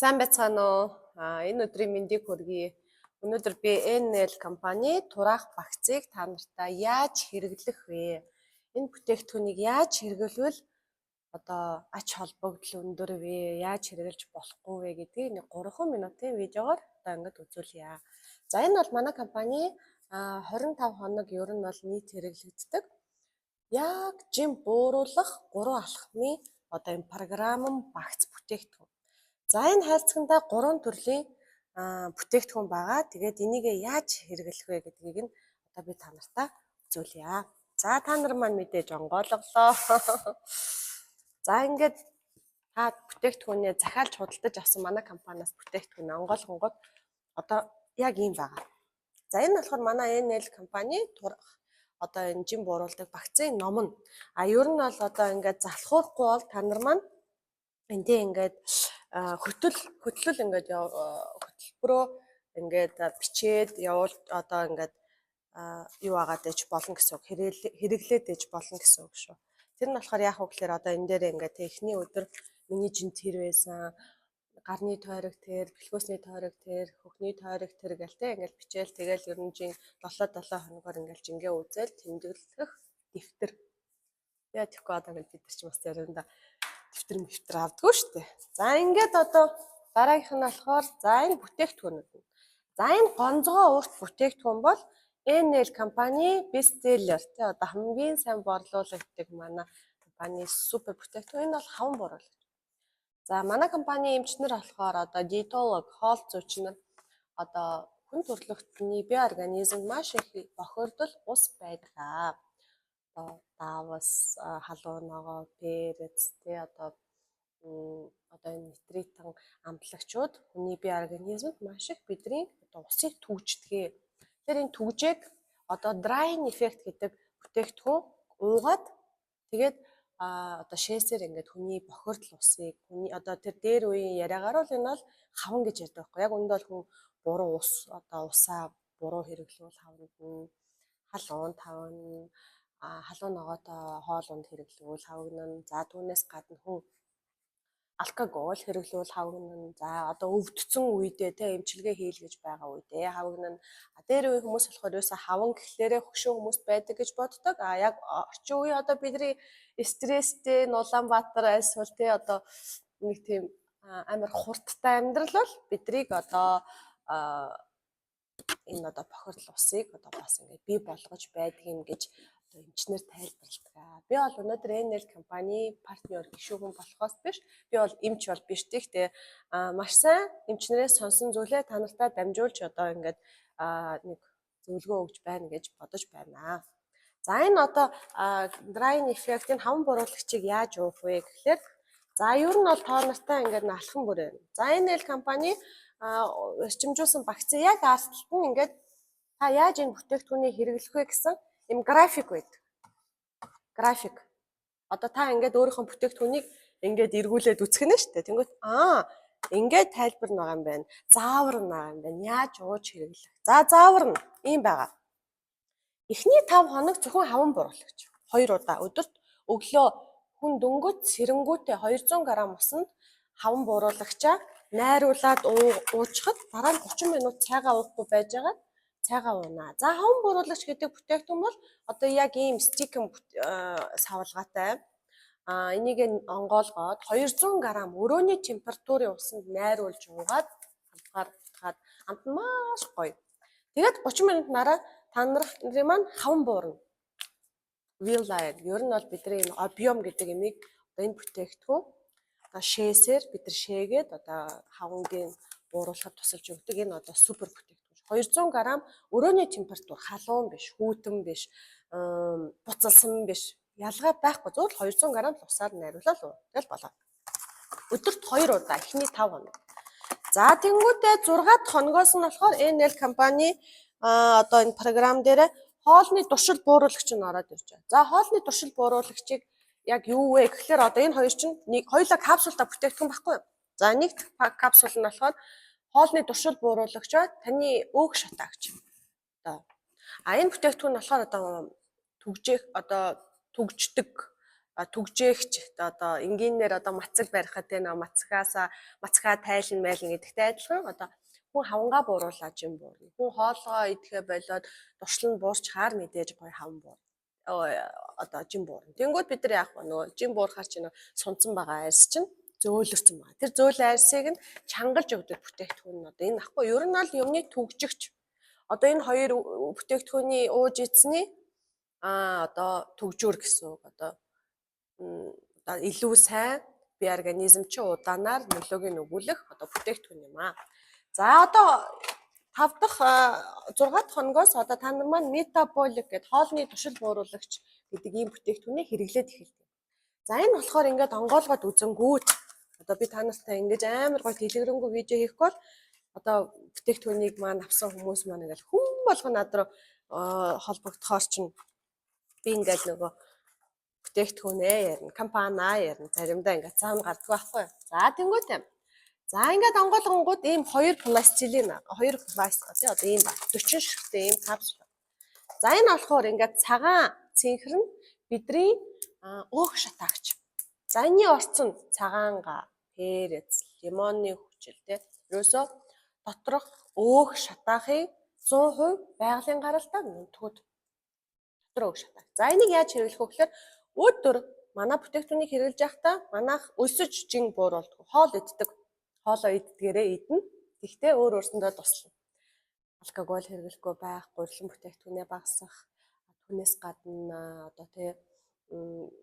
Сайн байцгаана уу? Энэ өдрийн мэндийг хүргэе. Өнөөдөр би NL компани тураах багцыг та нартай яаж хэрэглэх вэ? Энэ бүтээгдэхүүнийг яаж хэрэглэвэл одоо ач холбогдол өндөр вэ? Яаж хэрэглэж болохгүй вэ гэдгийг нэг 3 минутын видеогоор одоо ингэж үзүүлье. За энэ бол манай компани 25 хоног ер нь бол нийт хэрэглэгддэг. Яг жим бууруулах 3 алхмын одоо энэ програм багц бүтээгдэхүүн. За энэ хайрцагтаа 3 төрлийн бүтээгдэхүүн байгаа. Тэгээд энийг яаж хэрэглэх вэ гэдгийг нь одоо би та нартай үзүүлье. За та нар маань мэдээж онгойлголоо. За ингээд та бүтээгдэхүүнээ захиалж худалдаж авсан манай компаниас бүтээгдэхүүн онгойлгонгод одоо яг ийм байгаа. За энэ болохоор манай NL компани одоо энэ жим бууруулдаг багцын ном нь. Ер нь бол одоо ингээд залхуурахгүй бол та нар маань эндээ ингээд хөтлөл ингээд хөтөлбөрөө ингээд бичээд явуул одоо ингээд юу агаад ээж болно гэсэн үг, хэрэглээд ээж болно гэсэн үг шүү. Тэр нь болохоор яах вэ гэхээр одоо энэ дээр ингээд эхний өдөр миний жин тэр байсан, гарны тойрог тэр, бэлхүүсний тойрог тэр, хөхний тойрог тэр гэл те ингээд бичээл тэгэл ер нь жин 7 хоногоор ингээд жингээ үзэл тэмдэглэх дэвтэр. Яа тэгэхгүй одоо ингээд бид нар ч бас заримдаа дэвтэр авдаггүй шүү дээ. За ингээд одоо дараагийнх нь болохоор за энэ бүтээгдэхүүнүүд. За энэ гонцгой урт бүтээгдэхүүн бол NL компани бестселлер тий одоо хамгийн сайн борлуулагддаг манай компани супер бүтээгдэхүүн. Энэ бол хаван бууруулагч. За манай компани эмчнэр болохоор одоо диетолог, хоол зүйчнэр одоо хүн төрөлхтний бие организмд маш их бохирдол ус байдаг. Давас, халуун ногоо, перец тий одоо энэ нитритэн амтлагчуд хүний бие организмд маш их бидний одоо усыг түгждэг. Тэгэхээр энэ түгжээг одоо drying effect гэдэг бүтээгдэхүүн уугаад тэгээд одоо шээсээр ингээд хүний бохирдол усыг хүний одоо тэр дээр үеийн яриагаар бол энэ бол хаван гэж ярьдаг байхгүй. Яг үүнд бол хүн буруу ус одоо усаа буруу хэрэглүүл хавна, халуун тавна, халуун ногоотой хоол унд хэрэглүүл хавна. За түүнээс гадна хүн алкогол хэрэглүүл хавгна. За одоо өвдсөн үедээ те эмчилгээ хийлгэж байгаа үедээ хавгна. Дээр үе хүмүүс болохоор юуса хаван гэхлээрээ хөшөө хүмүүс байдаг гэж боддог. Яг орчин үе одоо бидний стресстэй Улаанбаатар альсвал те одоо нэг тийм амар хурдтай амьдрал бол бидрийг одоо энэ одоо бохирдол усыг одоо бас ингээд бий болгож байдаг юм гэж эмчнэр тайлбарладаг. Би бол өнөөдөр NL компани партнер гишүүхэн болохоос биш. Би бол эмч бол биш. Гэхдээ маш сайн эмчнэрээс сонсон зүйлээ та нартай дамжуулж одоо ингээд нэг зөвлөгөө өгж байна гэж бодож байна. За энэ одоо drying effect-ийн хаван бууруулагчийг яаж уух вэ гэхлээр за ер нь бол тоо нартай ингээд алхам бүрээ. За NL компани эрчимжүүлсэн багцыг яг алталт нь ингээд та яаж энэ бүтээгдэхүүнийг хэрэглэх вэ гэсэн юм график байдаг. График. Одоо та ингээд өөрийнхөө бүтээгдэхүүнийг ингээд эргүүлээд үзэх нь шүү дээ. Тэнгүүт ингээд тайлбар байгаа юм байна. Заавар байгаа юм байна. Яаж ууж хэрэглэх. За заавар нь ийм байгаа. Эхний 5 хоног зөвхөн хаван бууруулагч. 2 удаа өдөрт өглөө хүн дөнгөж сэрэнгүүтээ 200 г усанд хаван бууруулагчаа найруулад уучхад дараа нь 30 минут цайгаа уухгүй байж байгаа. Цайгаа уунаа. За хаван бууруулагч гэдэг бүтээгдэхүүн бол одоо яг ийм стикэн савлгаатай. Энийг онгоолгоод 200 г өрөөний температурын усанд найруулж уугаад хамтгаад амт маш гоё. Тэгээд 30 минут нараа та нарын маань хаван буурна. Wheel line. Ер нь бол бидний энэ объем гэдэг имийг одоо энэ бүтээгдэхүүн одоо шээсээр бид нар шээгээд одоо хавангийн бууруулахад тусалж өгдөг. Энэ одоо супер бүтээгдэхүүн. 200 г өрөөний температур халуун биш, хүйтэн биш, буцалсан биш. Ялгаа байхгүй. Зөвхөн 200 г усаар найруулаад уу. Тэгэл болоо. Өдөрт 2 удаа эхний 5 хоног. За тэнгуүтээ 6 хоногоос нь болохоор NL компани одоо энэ програм дээр хоолны туршил бууруулагч нь ороод ирж байгаа. За хоолны туршил бууруулагчийг яг юу вэ гэхэлэр одоо энэ хоёр чинь хоёулаа капсултай бүтээгдэхүүн байхгүй юу? За нэг капсул нь болохоор хоолны туршил бууруулагч таны өөх шатаагч. Одоо энэ бүтээгдэхүүн болохоор одоо түгждэг түгжээгч одоо энгийнээр одоо мацаг барихад те нөө мацгаа тайлан майлан гэдэгтэй адилхан одоо хүн хавангаа бууруулаад жим буурна. Хүн хоолгоо идэхэ болоод дуршлан буусч хаар мэдээж гоё хаван буур. Одоо жим буурна. Тэнгүүд бид нар яах вэ? Нөгөө жим буурахаар чинь сунцсан байгаа айс чинь зөөлөрсөн байгаа. Тэр зөөл айсыг нь чангалж өгдөг бүтээгдэхүүн нь одоо энэ ахгүй ер нь бол юмны түгжигч. Одоо энэ хоёр бүтээгдэхүүний ууж ийцний одоо түгжүүр гэсэн үг одоо илүү сайн бие организм чи удаанаар нөлөөг нь өгүүлэх одоо бүтээгдэхүүн юм аа. За одоо 5 дахь 6 дахь хоногоос одоо та нар маань метаболик гэдэг хоолны туршил бууруулагч гэдэг ийм бүтээгдэхүүнээ хэрэглээд эхэлдэг. За энэ болохоор ингээд онгоолгоод үзэнгүүт одоо би та нартай ингэж амар гоё дэлгэрэнгүй видео хийх бол одоо бүтээгдэхүүнийг маань авсан хүмүүс маань ингээд хүн болгоо над руу холбогдохоор чинь би ингээд нөгөө бүтээгдэхүүнээ ярина, компаниа ярина, заримдаа ингээд цаана гардаг байхгүй. За тэнгуүтэй. За ингээд онгойлгонгууд ийм 2 пластилин 2 пластик тий одоо ийм 40 ширхтээ ийм капсул. За энэ болохоор ингээд цагаан цэнхэр нь бидний өөх шатаагч. За энэний орцсон цагаанга, перец, лимонны хүчил тий. Ерөөсөө доторх өөх шатаахыг 100% байгалийн гаралтай нүдгүүд дотор өөх шатаах. За энийг яаж хэрэглэх вэ гэхээр өдөр манай бүтээгдэхүүнийг хэрэглэж байхдаа манайх өсөж жин бууруулдаг. Хоол иддэг. Хоолоо иддгээрээ идэнэ. Тэгтээ өөр өөрсөндөө туслана. Алкогол хэрэглэхгүй байх, гурилан бүтээгдэхүүнээ багасгах, түүнээс гадна одоо тий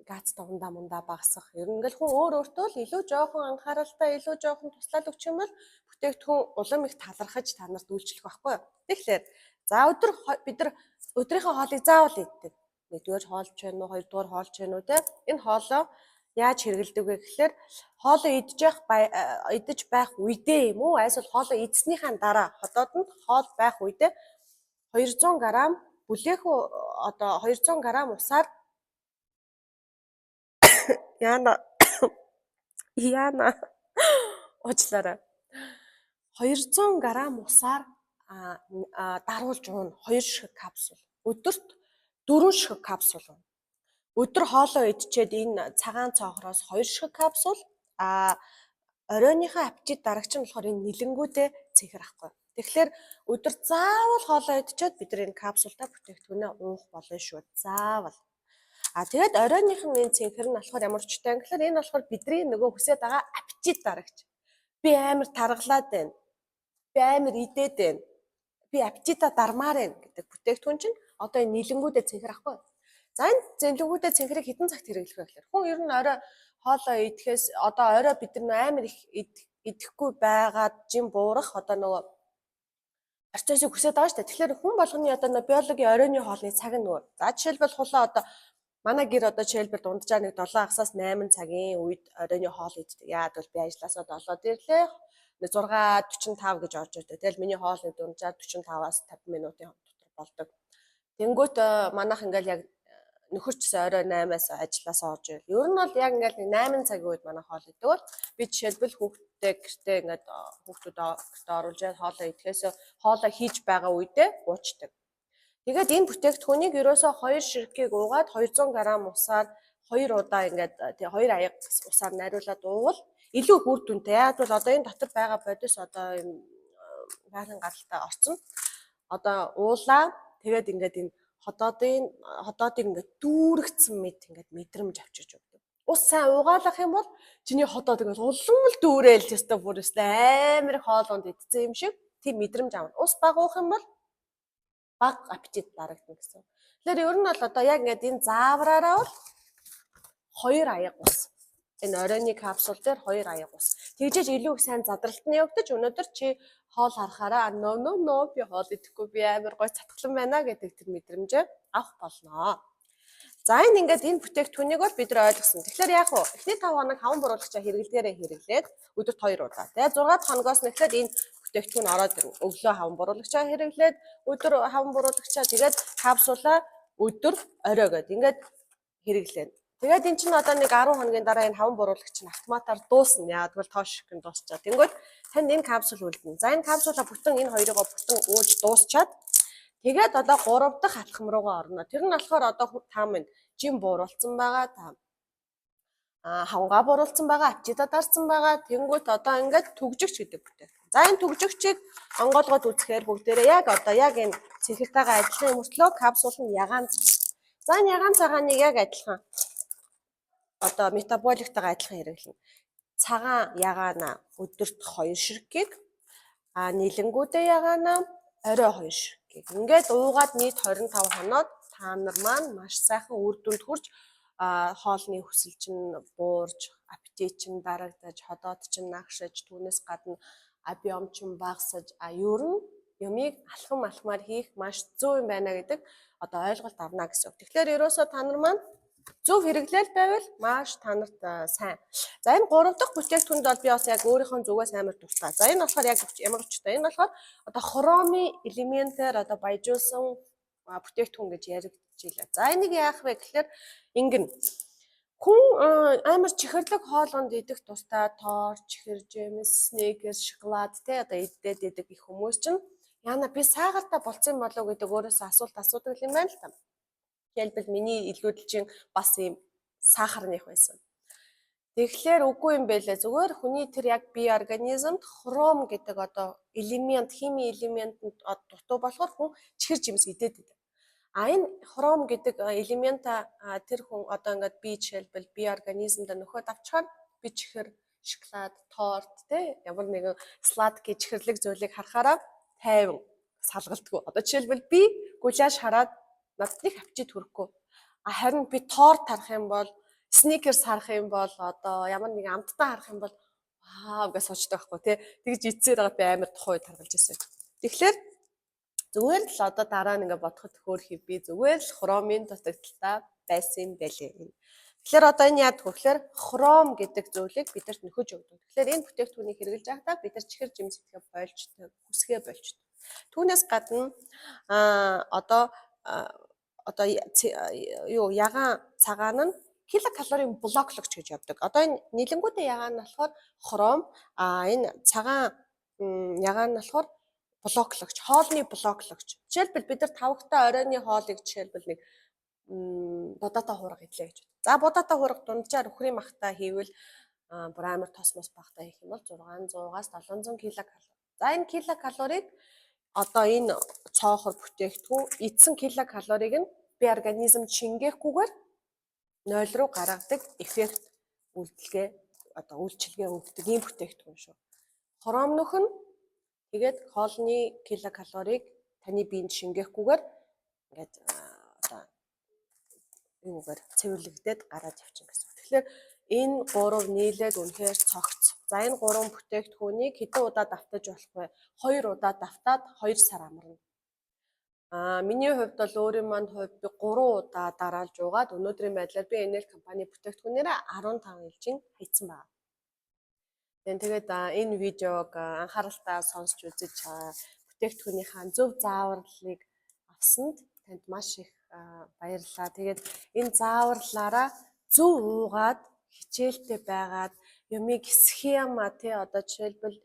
гац дундаа мундаа багасгах. Ер нь ингээл хүн өөр өөртөө л илүү жоохон анхааралтай, илүү жоохон туслаад өгчих юм бол бүтээгдэхүүн улам их талархаж та нарт үйлчлэх байхгүй юу? Тэгэхээр за өдөр бид нар өдрийнхөө хоолыг заавал иддэг. Нэгдүгээр хоолж байна уу, хоёрдугаар хоолж байна уу те? Энэ хоолоо яаж хэрэглэдэг вэ гэхээр хоолоо идэж байх үедээ юм уу? Эсвэл хоолоо идснийхаа дараа хотоодонд хоол байх үедээ 200 г бүлээх одоо 200 г усаар яана уучлаарай. 200 г усаар даруулж уун 2 ширхэг капсул. Өдөрт 4 ширхэг капсул. Өдөр хоолоо идчихэд энэ цагаан цоохроос 2 ширхэг капсул оройныхоо аппетит дарагч нь болохоор энэ нэлэнгүүдээ цэнхэр ахгүй. Тэгэхээр өдөр заавал хоолоо идчихэд бид нар энэ капсултай бүтээгдэхүүнээ уух болно шүү. Заавал. Тэгээд оройных нь энэ цэнхэр нь болохоор ямар ч үстэй гэхээр энэ болохоор бидний нөгөө хүсэж байгаа аппетит дарагч. Би амар таргалаад байна. Би амар идээд байна. Би аппетита дармаар байна гэдэг бүтээгдэхүүн чинь одоо энэ нэлэнгүүдээ цэнхэр ахгүй. За энэ нэлэнгүүдээ цэнхрийг хэдэн цагт хэрэглэх вэ гэхээр хүн ер нь орой хоолоо идэхээс одоо орой бид нар амар их идэхгүй байгаад жим буурах одоо нөгөө процессыг хүсэж байгаа шүү дээ. Тэгэхээр хүн болгоны одоо нөгөө биологийн оройны хоолны цаг нь өөр. За жишээлбэл хулаа одоо манай гэр одоо жишээлбэл дунджаа нэг 7 агсаас 8 цагийн үед оройны хоол иддэг. Яад бол би ажилласаа 7-д ирлээ. 6:45 гэж орж ирдэг. Тэгэл миний хоолны дунджаа 45-аас 50 минутын дотор болдог. Тэнгүүт манайх ингээл яг нөхөрчсөн орой 8-аас ажилласаа орж ирэл. Ер нь бол яг ингээл 8 цагийн үед манай хоол иддэг бол би жишээлбэл хүүхдтэй гэртээ ингээд хүүхдүүд оруулж яа хоолоо идэхээс хоолоо хийж байгаа үедээ уучдаг. Тэгээд энэ бүтээгдэхүүнийг ерөөсөө 2 ширхгийг уугаад 200 г усаар 2 удаа ингээд 2 аяг усаар найруулад уувал илүү үр дүнтэй. Яг бол одоо энэ дотор байгаа бодис одоо юм байгалийн гаралтай орцсон. Одоо уулаа тэгээд ингээд энэ хотоодыг ингээд дүүрэгцэн мэд ингээд мэдрэмж авчирч өгдөг. Ус сайн угаалах юм бол чиний хотоод ингээд улам л дүүрээл теста бүр амар хоолонд идсэн юм шиг тийм мэдрэмж авна. Ус бага уух юм бол бага аппетит дарагдана гэсэн. Тэгэхээр ер нь бол одоо яг ингээд энэ заавраараа бол 2 аяг ус. Энэ оройны капсул дээр 2 аяг ус. Тэгжээж илүү их сайн задралт нь явагдаж өнөөдөр чи хоол харахаараа нөө би хоол идэхгүй би амар гой цатгалан байна гэдэг тэр мэдрэмжээ авах болноо. За энэ ингээд энэ бүтээгдэхүүнийг бол бид нар ойлгосон. Тэгэхээр яах вэ? Эхний 5 хоног хаван бууруулагчаа хэрэглэдгээрээ хэрэглээд өдөрт 2 удаа. Тэгээ 6 дахь хоногоос нь эхлээд энэ бүтээгдэхүүн ороод ирнэ. Өглөө хаван бууруулагчаа хэрэглээд өдөр хаван бууруулагчаа тэгээд капсулаа өдөр орой гэдэг ингээд хэрэглэв. Тэгээд эн чинь одоо нэг 10 хоногийн дараа энэ хаван бууруулагч нь автоматар дуусна. Яагаад гэвэл тоош шиг нь дуусчаа. Тэнгүүд танд энэ капсул үлдэнэ. За энэ капсулаа бүтэн энэ хоёроо бүтэн ууж дуусчаад тэгээд одоо 3 дахь алхам руугаа орно. Тэр нь болохоор одоо та минь жим бууруулсан байгаа. Та хавгаа буруулсан байгаа, ачида дарсан байгаа. Тэнгүүт одоо ингээд түгжигч гэдэг бүтээгдэхүүн. За энэ түгжигчийг онгоолгоод үзэхээр бүгдээрээ яг энэ цэнхэртэйгээ адилхан мөртлөө капсул нь ягаан цаг. За энэ ягаан цагааныг яг адилхан одоо метаболиктайгаа адилхан хэрэглэнэ. Цагаан ягаана өдөрт 2 ширхгийг нийлэнгүүдээ ягаана орой 2 ширхгийг. Ингээд уугаад нийт 25 хоноод та нар маань маш сайхан үр дүнд хүрч хоолны хүсэл чинь буурж, аппетит чинь дарагдаж, ходоод чинь нагшиж, түүнээс гадна объем чинь багасаж, ер нь юмыг алхамаар хийх маш зөв юм байна гэдэг одоо ойлголт авна гэсэн үг. Тэгэхээр ерөөсөө та нар маань зөв хэрэглээл байвал маш та нарт сайн. За энэ 3 дахь бүтээгдэхүүнд бол би бас яг өөрийнхөө зүгээс амар дуртай. За энэ болохоор яг ямар өчтэй. Энэ болохоор одоо хромын элементээр одоо баяжуулсан бүтээгдэхүүн гэж яригдж илаа. За энийг яах вэ гэхээр ингэн хүн амар чихэрлэг хоолонд идэх тустай торт, чихэр, жемс, снекерс, шоколад те одоо иддэг их хүмүүс чинь яна би саагаартаа болцсон болов гэдэг өөрөөсөө асуулт асуудаг юм байна л та. Жишээлбэл миний илүүдэл чинь бас ийм сахарных байсан. Тэгэхээр үгүй юм байлаа. Зүгээр хүний тэр яг бие организмд хром гэдэг одоо элемент, химийн элементэнд дутуу болохоор хүн чихэр жимс идээд байдаг. Энэ хром гэдэг элемента тэр хүн одоо ингээд бие жишээлбэл бие организмд нөхөд авчаар би чихэр, шоколад, торт те ямар нэгэн сладкий чихэрлэг зүйлийг харахаараа тайван салгалдгүй. Одоо жишээлбэл би гуляш хараад надад нэг аппетит хүрэхгүй. Харин би торт харах юм бол, сникерс харах юм бол, одоо ямар нэг амттай харах юм бол вау гэж суучдаг байхгүй тий. Тэгж идсээр байгаа би амар тухайд харгалж ирсэн. Тэгэхээр зүгээр л одоо дараа нь ингээ бодоход хөөхий би зүгээр л хромын дутагдaltaа байсан юм байлээ. Тэгэхээр одоо энэ яадаг вэ гэхээр хром гэдэг зүйлийг бидэрт нөхөж өгдөг. Тэгэхээр энэ бүтээгдэхүүнийг хэрэглэж байхдаа бид нар чихэр жимсэтгэе болждог, хүсгээ болждог. Түүнээс гадна одоо ягаан цагаан нь килокалорийн блоклогч гэж явдаг. Одоо энэ нийлэнгүүдийн ягаан нь болохоор хром, энэ цагаан ягаан нь болохоор блоклогч, хоолны блоклогч. Жишээлбэл бид нар тавхтай оройны хоолыг жишээлбэл нэг будаатай хуурга идлээ гэж. За будаатай хуурга дунджаар өхрийн махтай хийвэл бүр амар тосмос багтаа хийх юм бол 600-аас 700 килокалори. За энэ килокалорийг одоо энэ цоохор бүтээгдэхүүн эдсэн килокалорийг нь би организм шингээхгүйгээр 0 руу гаргадаг эффект үйлчилгээ өгдөг ийм бүтээгдэхүүн шүү. Хром нөх нь тэгээд хоолны килокалорийг таны биед шингээхгүйгээр ингээд одоо юугаар цэвэрлэгдээд гараад явчихна гэсэн. Тэгэхээр энэ 3 нийлээд үнэхээр цогц. За энэ 3 бүтээгдэхүүнийг хэдэн удаа давтаж болох вэ? 2 удаа давтаад 2 сар амарна. Миний хувьд бол өөрийн манд хувьд би 3 удаа дараалж уугаад өнөөдрийн байдлаар би Enel компани бүтээгдэхүүнээрээ 15 жилийн хайцсан байна. Тэгээд энэ видеог анхааралтай сонсч үзэж бүтээгдэхүүнийхаа зөв зааварлыг авсанд танд маш их баярлалаа. Тэгээд энэ зааварлаараа зөв уугаад хичээлтэй байгаад юмыг схема тий одоо жишээлбэл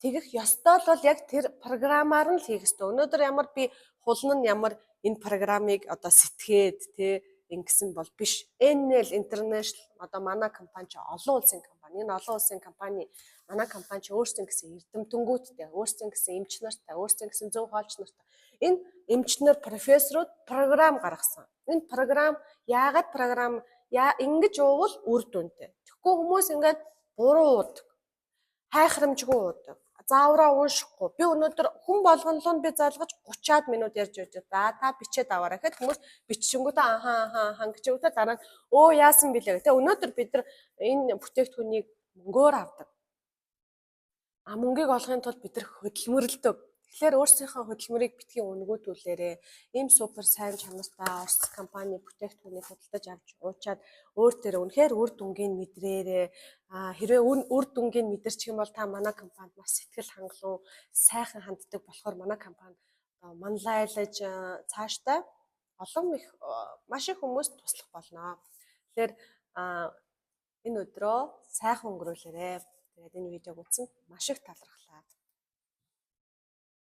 тэгэх ёстой л бол яг тэр програмаар нь л хийх ёстой. Өнөөдөр ямар би хулна нь ямар энэ програмыг одоо сэтгээд тий ингэсэн бол биш. Enel International одоо манай компани ч олон улсын компани. Энэ олон улсын компани манай компани ч өөрсдөө гэсэн эрдэмтэнгүүдтэй, өөрсдөө гэсэн эмч нартай, өөрсдөө гэсэн зөв хоолч нартай. Энэ эмчнэр профессорууд програм гаргасан. Энэ програм яагаад програм ингэж уувал үр дүнтэй. Тэгэхгүй хүмүүс ингээд буруу уудаг. Хайхрамжгүй уудаг. Заавраа уншихгүй. Би өнөөдөр хүн болгонлоо би залгаж 30-аад минут ярьж байж. За та бичээд аваарай гэхэд хүмүүс бичсэнгүүтээ ахаа гэж өгдөө дараа нь яасан бэлээ гэх. Өнөөдөр бид нар энэ бүтээгдэхүүнийг мөнгөөр авдаг. Мөнгийг олохын тулд бид нар хөдөлмөрлөдөг. Тэгэхээр өөрсдийнхөө хөдөлмөрийг битгий өнгөтүүлээрээ ийм супер сайн чанартай Орос компани бүтээгдэхүүнийг худалдаж авч уучаад өөр төрөө үнэхээр үр дүнгийн мэдрээрээ хэрвээ үр дүнгийн мэдэрчих юм бол та манай компанид бас сэтгэл хангалуун сайхан ханддаг болохоор манай компани манлайлаж цаашдаа маш их хүмүүст туслах болно. Тэгэхээр энэ өдрөө сайхан өнгөрүүлээрэй. Тэгээд энэ видеог үзсэнд маш их талархлаа.